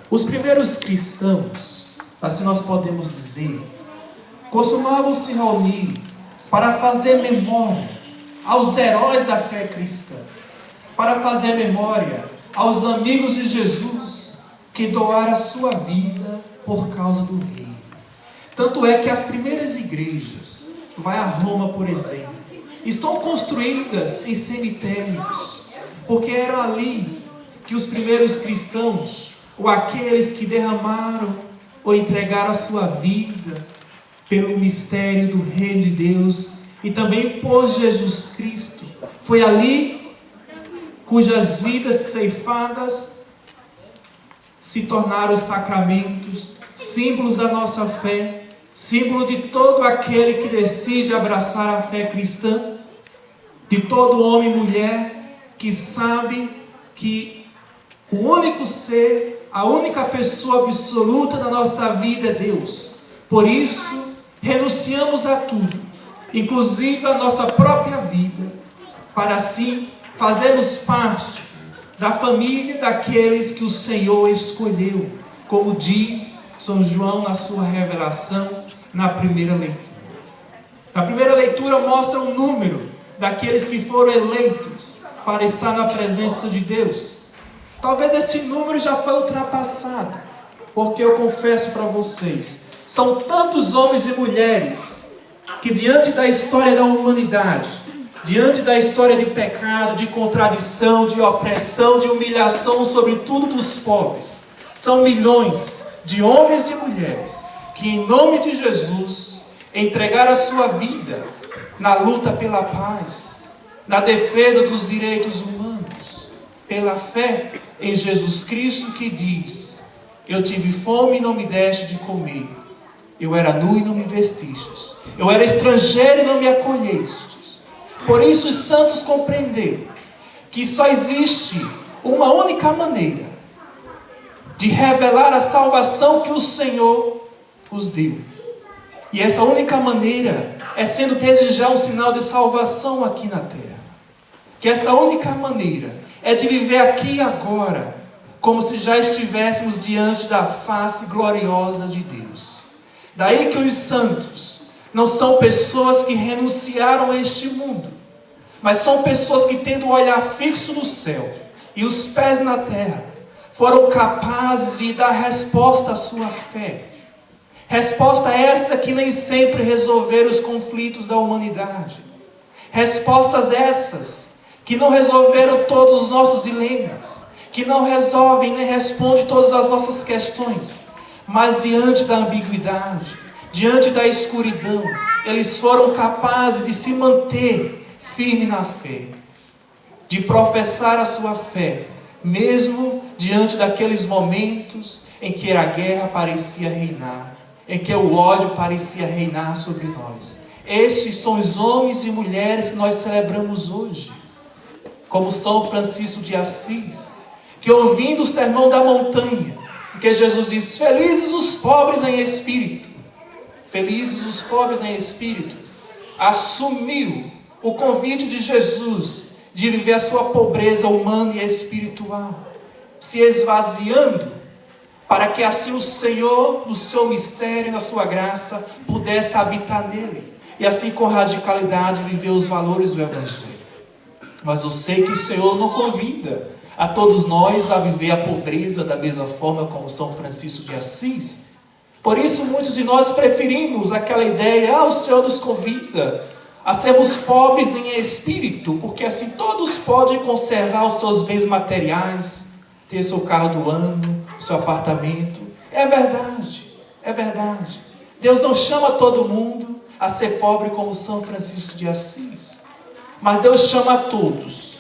Os primeiros cristãos, assim nós podemos dizer, costumavam se reunir para fazer memória aos heróis da fé cristã, para fazer memória aos amigos de Jesus que doaram a sua vida por causa do Reino. Tanto é que as primeiras igrejas, vai a Roma por exemplo, estão construídas em cemitérios, porque era ali que os primeiros cristãos, ou aqueles que derramaram ou entregaram a sua vida pelo mistério do Reino de Deus e também por Jesus Cristo, foi ali cujas vidas ceifadas se tornaram sacramentos, símbolos da nossa fé, símbolo de todo aquele que decide abraçar a fé cristã, de todo homem e mulher que sabe que o único ser, a única pessoa absoluta na nossa vida é Deus. Por isso, renunciamos a tudo, inclusive a nossa própria vida, para assim fazermos parte da família daqueles que o Senhor escolheu, como diz São João na sua revelação, na primeira leitura. Na primeira leitura mostra o número daqueles que foram eleitos para estar na presença de Deus. Talvez esse número já foi ultrapassado, porque eu confesso para vocês, são tantos homens e mulheres que diante da história da humanidade, diante da história de pecado, de contradição, de opressão, de humilhação, sobretudo dos pobres, são milhões de homens e mulheres que em nome de Jesus entregaram a sua vida na luta pela paz, na defesa dos direitos humanos, pela fé em Jesus Cristo que diz: eu tive fome e não me deste de comer, eu era nu e não me vestistes, eu era estrangeiro e não me acolhestes. Por isso os santos compreenderam que só existe uma única maneira de revelar a salvação que o Senhor os deu, e essa única maneira é sendo desde já um sinal de salvação aqui na terra. Que essa única maneira é de viver aqui e agora, como se já estivéssemos diante da face gloriosa de Deus. Daí que os santos não são pessoas que renunciaram a este mundo, mas são pessoas que, tendo o olhar fixo no céu e os pés na terra, foram capazes de dar resposta à sua fé. Resposta essa que nem sempre resolveram os conflitos da humanidade. Respostas essas que não resolveram todos os nossos dilemas, que não resolvem nem respondem todas as nossas questões, mas diante da ambiguidade, diante da escuridão, eles foram capazes de se manter firme na fé, de professar a sua fé, mesmo diante daqueles momentos em que a guerra parecia reinar, em que o ódio parecia reinar sobre nós. Estes são os homens e mulheres que nós celebramos hoje, como São Francisco de Assis, que ouvindo o sermão da montanha, em que Jesus diz: felizes os pobres em espírito, felizes os pobres em espírito, assumiu o convite de Jesus de viver a sua pobreza humana e espiritual, se esvaziando, para que assim o Senhor, no seu mistério e na sua graça, pudesse habitar nele, e assim com radicalidade viver os valores do Evangelho. Mas eu sei que o Senhor não convida a todos nós a viver a pobreza da mesma forma como São Francisco de Assis. Por isso muitos de nós preferimos aquela ideia: o Senhor nos convida a sermos pobres em espírito, porque assim todos podem conservar os seus bens materiais, ter seu carro do ano, seu apartamento. É verdade, é verdade. Deus não chama todo mundo a ser pobre como São Francisco de Assis, mas Deus chama a todos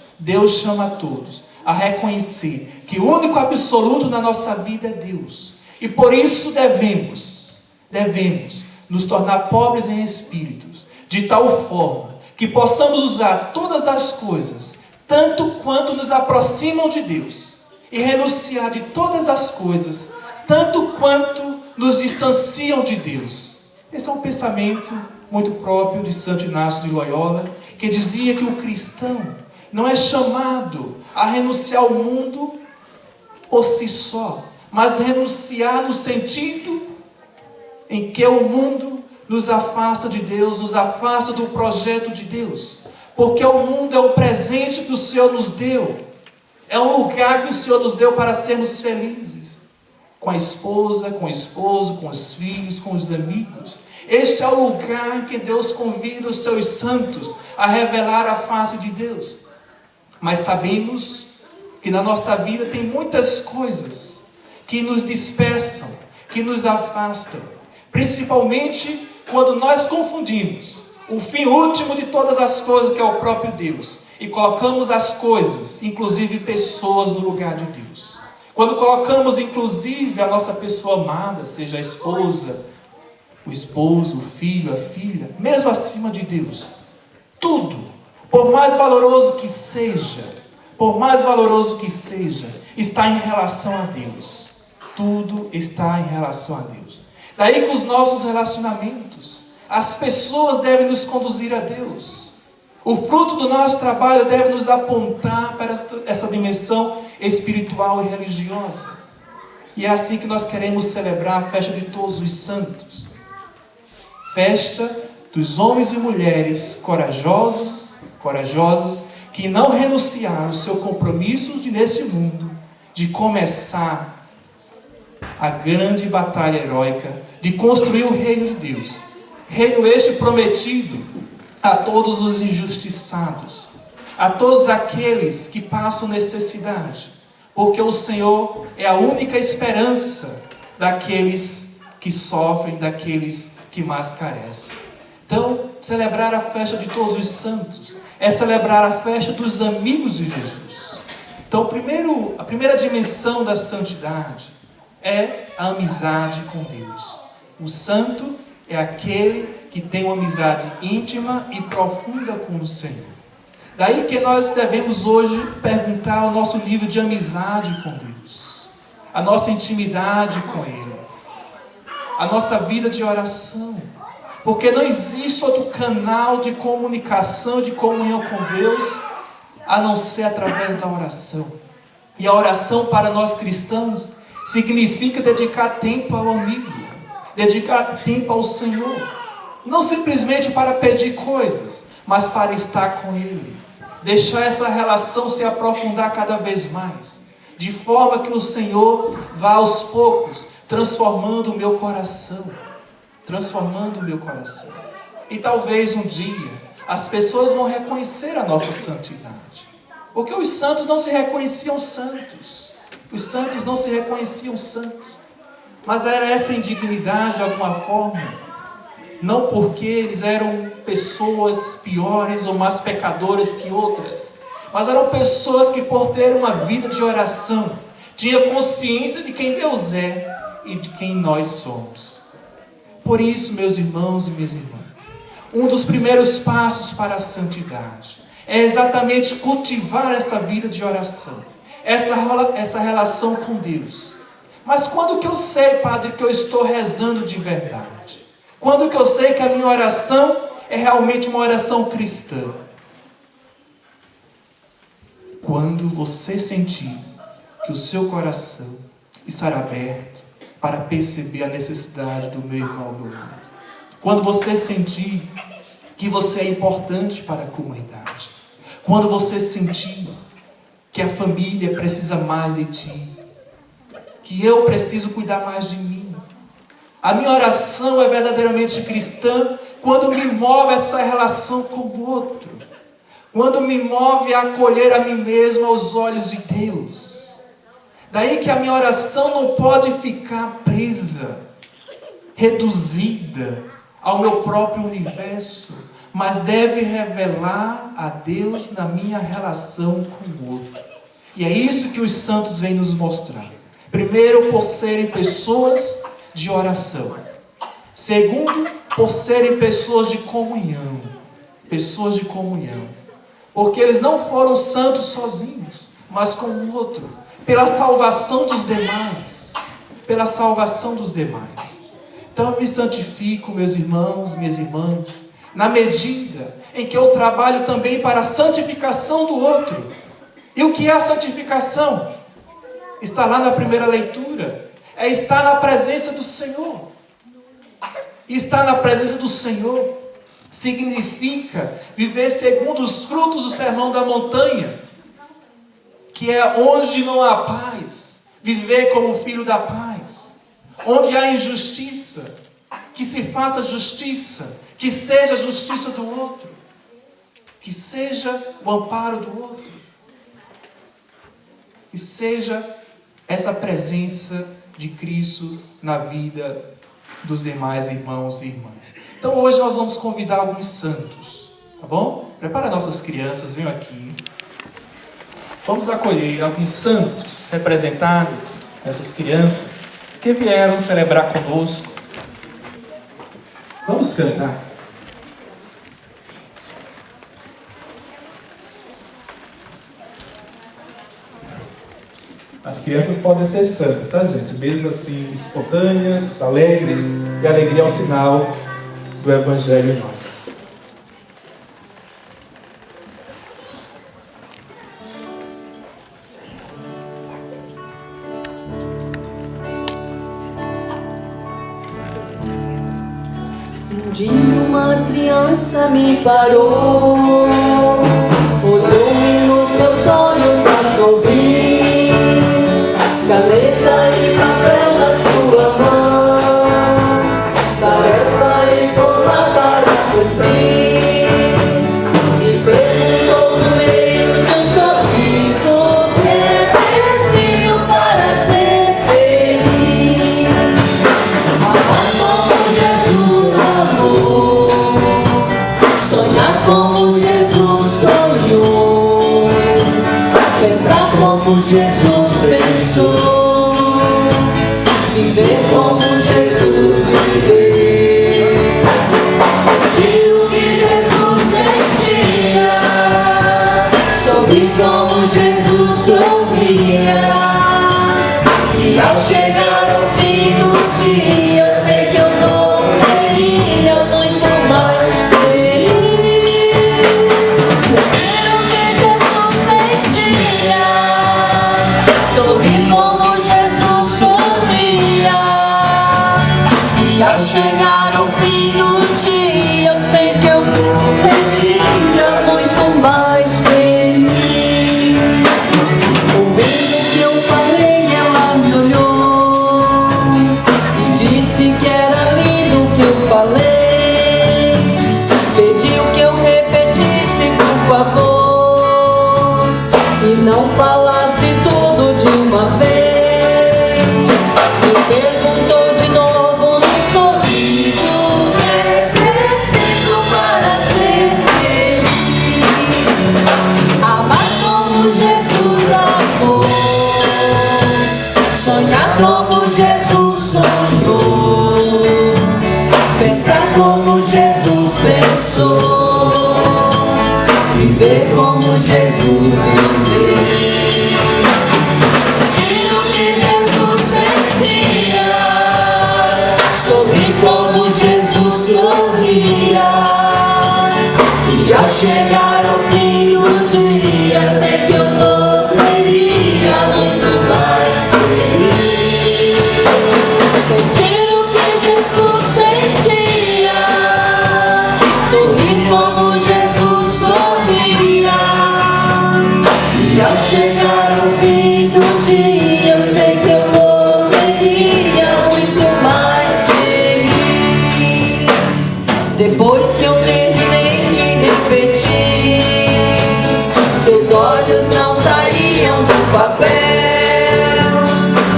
a reconhecer que o único absoluto na nossa vida é Deus, e por isso devemos nos tornar pobres em espíritos, de tal forma que possamos usar todas as coisas tanto quanto nos aproximam de Deus, e renunciar de todas as coisas tanto quanto nos distanciam de Deus. Esse é um pensamento muito próprio de Santo Inácio de Loyola, que dizia que o cristão não é chamado a renunciar ao mundo por si só, mas renunciar no sentido em que o mundo nos afasta de Deus, nos afasta do projeto de Deus. Porque o mundo é o presente que o Senhor nos deu. É um lugar que o Senhor nos deu para sermos felizes. Com a esposa, com o esposo, com os filhos, com os amigos. Este é o lugar em que Deus convida os seus santos a revelar a face de Deus. Mas sabemos que na nossa vida tem muitas coisas que nos dispersam, que nos afastam. Principalmente quando nós confundimos o fim último de todas as coisas, que é o próprio Deus, e colocamos as coisas, inclusive pessoas, no lugar de Deus. Quando colocamos inclusive a nossa pessoa amada, seja a esposa, o esposo, o filho, a filha, mesmo acima de Deus, tudo, por mais valoroso que seja, está em relação a Deus. Tudo está em relação a Deus. Daí que os nossos relacionamentos, as pessoas devem nos conduzir a Deus. O fruto do nosso trabalho deve nos apontar para essa dimensão espiritual e religiosa. E é assim que nós queremos celebrar a festa de todos os santos. Festa dos homens e mulheres corajosas, que não renunciaram ao seu compromisso nesse mundo, de começar a grande batalha heróica, de construir o reino de Deus. Reino este prometido a todos os injustiçados, a todos aqueles que passam necessidade, porque o Senhor é a única esperança daqueles que sofrem, daqueles que mais carecem. Então, celebrar a festa de todos os santos é celebrar a festa dos amigos de Jesus. Então, a primeira dimensão da santidade é a amizade com Deus. O santo é aquele que tem uma amizade íntima e profunda com o Senhor. Daí que nós devemos hoje perguntar o nosso nível de amizade com Deus, a nossa intimidade com Ele, a nossa vida de oração, porque não existe outro canal de comunicação, de comunhão com Deus, a não ser através da oração. E a oração para nós cristãos significa dedicar tempo ao amigo, dedicar tempo ao Senhor, não simplesmente para pedir coisas, mas para estar com Ele, deixar essa relação se aprofundar cada vez mais, de forma que o Senhor vá aos poucos transformando o meu coração, e talvez um dia as pessoas vão reconhecer a nossa santidade, porque os santos não se reconheciam santos, mas era essa indignidade de alguma forma, não porque eles eram pessoas piores ou mais pecadoras que outras, mas eram pessoas que, por ter uma vida de oração, tinham consciência de quem Deus é e de quem nós somos. Por isso, meus irmãos e minhas irmãs, um dos primeiros passos para a santidade é exatamente cultivar essa vida de oração, essa relação com Deus. Mas quando que eu sei, Padre, que eu estou rezando de verdade? Quando que eu sei que a minha oração é realmente uma oração cristã? Quando você sentir que o seu coração estará aberto para perceber a necessidade do meu irmão, do mundo. Quando você sentir que você é importante para a comunidade. Quando você sentir que a família precisa mais de ti, que eu preciso cuidar mais de mim. A minha oração é verdadeiramente cristã quando me move essa relação com o outro, quando me move a acolher a mim mesmo aos olhos de Deus. Daí que a minha oração não pode ficar presa, reduzida ao meu próprio universo, mas deve revelar a Deus na minha relação com o outro. E é isso que os santos vêm nos mostrar. Primeiro, por serem pessoas de oração. Segundo, por serem pessoas de comunhão. Pessoas de comunhão. Porque eles não foram santos sozinhos, mas com o outro. Pela salvação dos demais. Pela salvação dos demais. Então eu me santifico, meus irmãos, minhas irmãs, na medida em que eu trabalho também para a santificação do outro. E o que é a santificação? está lá na primeira leitura. É estar na presença do Senhor. E estar na presença do Senhor significa viver segundo os frutos do sermão da montanha, que é onde não há paz, viver como filho da paz. Onde há injustiça, que se faça justiça, que seja a justiça do outro, que seja o amparo do outro, que seja essa presença de Cristo na vida dos demais irmãos e irmãs. Então hoje nós vamos convidar alguns santos, tá bom? Prepara nossas crianças, venham aqui. Vamos acolher alguns santos representados, essas crianças, que vieram celebrar conosco. Vamos cantar. As crianças podem ser santas, tá, gente? Mesmo assim, espontâneas, alegres, e a alegria é o sinal do Evangelho em nós. Um dia uma criança me parou, olhou-me nos meus olhos a sorrir. Caneta e papel na sua mão, tarefa escolar para cumprir. E perguntou no meio de um sorriso: o que é preciso para ser feliz? Amar como Jesus amou, sonhar como Jesus sonhou, pensar como Jesus pensou, viver como Jesus viveu, sentir o que Jesus sentia, sorrir como Jesus sorria. E ao chegar ao fim do dia, eu sei que eu morreria muito mais feliz. Sentir o que Jesus sentia, sorrir como Jesus sorria. E ao chegar ao fim do dia, eu sei que eu morreria muito mais feliz. Ouvindo o que eu falei, ela me olhou e disse que era lindo o que eu falei. Pediu que eu repetisse, por favor, e não falasse tudo de uma vez. Me perguntou de novo no sorriso: é preciso para ser feliz? Amar como Jesus amou, sonhar como Jesus sonhou, pensar como Jesus pensou, viver como Jesus viveu, sentir o que Jesus sentia, sorrir como Jesus sorria. E ao chegar ao fim do dia, sei que eu morreria muito mais feliz. Sentir o que Jesus sentia, sorrir como Jesus sorria. E ao chegar ao fim do dia, eu sei que eu morreria muito mais feliz. Depois que eu terminei de repetir, seus olhos não saíam do papel.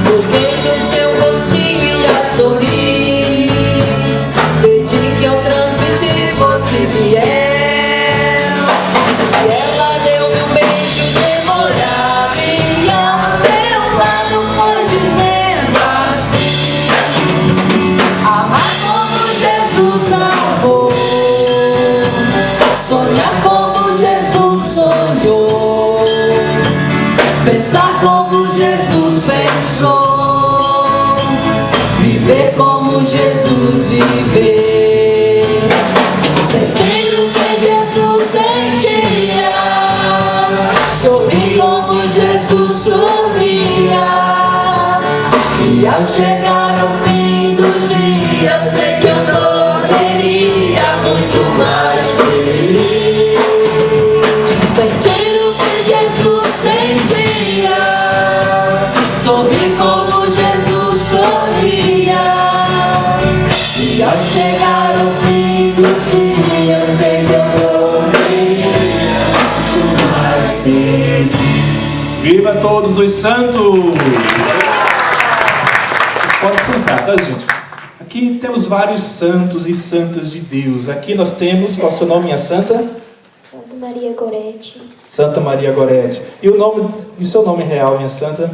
Toquei no seu rostinho e a sorri, pedi que eu transmitisse fosse fiel. E ela deu-me um beijo demorado e ao meu lado foi dizendo assim: amar como Jesus amou, sonhar como Jesus sonhou, pensar como Jesus pensou, viver como Jesus viveu, sentir o que Jesus sentia, sorrir como Jesus sorria. E ao chegar ao fim do dia, sei que eu dormiria muito mais feliz, sentindo o que Jesus sentia, sorrir como Jesus sorria. E ao chegar ao fim do dia, sei que eu dormiria muito mais feliz. Viva todos os santos! Pode sentar, tá, gente? Aqui temos vários santos e santas de Deus. Aqui nós temos, qual é o seu nome, minha santa? Santa Maria Gorete. Santa Maria Gorete. E o seu nome real, minha santa?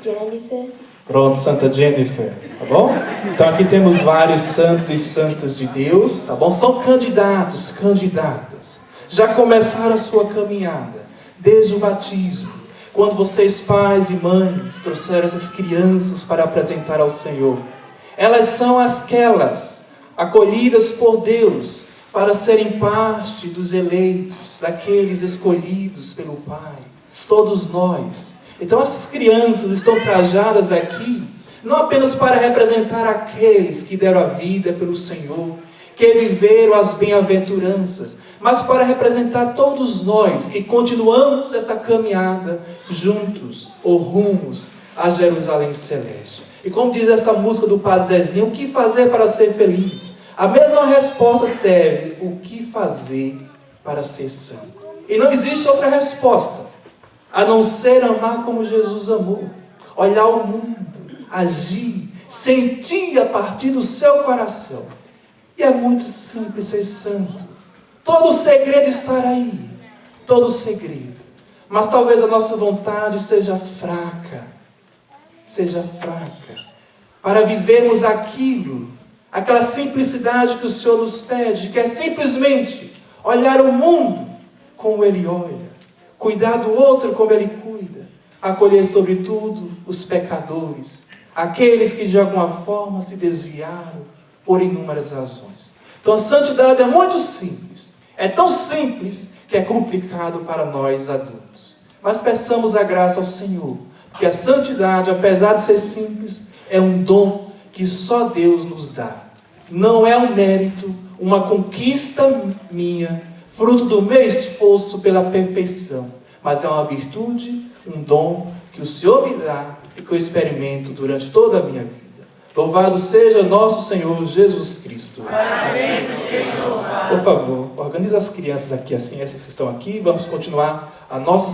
Jennifer. Pronto, Santa Jennifer, tá bom? Então aqui temos vários santos e santas de Deus, tá bom? São candidatos, candidatas. Já começaram a sua caminhada, desde o batismo. Quando vocês, pais e mães, trouxeram essas crianças para apresentar ao Senhor. Elas são aquelas acolhidas por Deus para serem parte dos eleitos, daqueles escolhidos pelo Pai. Todos nós. Então essas crianças estão trajadas aqui, não apenas para representar aqueles que deram a vida pelo Senhor, que viveram as bem-aventuranças, mas para representar todos nós que continuamos essa caminhada juntos ou rumos a Jerusalém Celeste. E como diz essa música do Padre Zezinho, o que fazer para ser feliz? A mesma resposta serve: o que fazer para ser santo? E não existe outra resposta, a não ser amar como Jesus amou. Olhar o mundo, agir, sentir a partir do seu coração. E é muito simples ser santo. Todo o segredo está aí. Todo o segredo. Mas talvez a nossa vontade seja fraca. Seja fraca. Para vivermos aquilo, aquela simplicidade que o Senhor nos pede, que é simplesmente olhar o mundo como Ele olha. Cuidar do outro como Ele cuida. Acolher sobretudo os pecadores. Aqueles que de alguma forma se desviaram por inúmeras razões. Então a santidade é muito simples. É tão simples que é complicado para nós adultos. Mas peçamos a graça ao Senhor, porque a santidade, apesar de ser simples, é um dom que só Deus nos dá. Não é um mérito, uma conquista minha, fruto do meu esforço pela perfeição, mas é uma virtude, um dom que o Senhor me dá e que eu experimento durante toda a minha vida. Louvado seja nosso Senhor Jesus Cristo. Para sempre seja louvado. Por favor, organize as crianças aqui assim, essas que estão aqui. Vamos continuar a nossa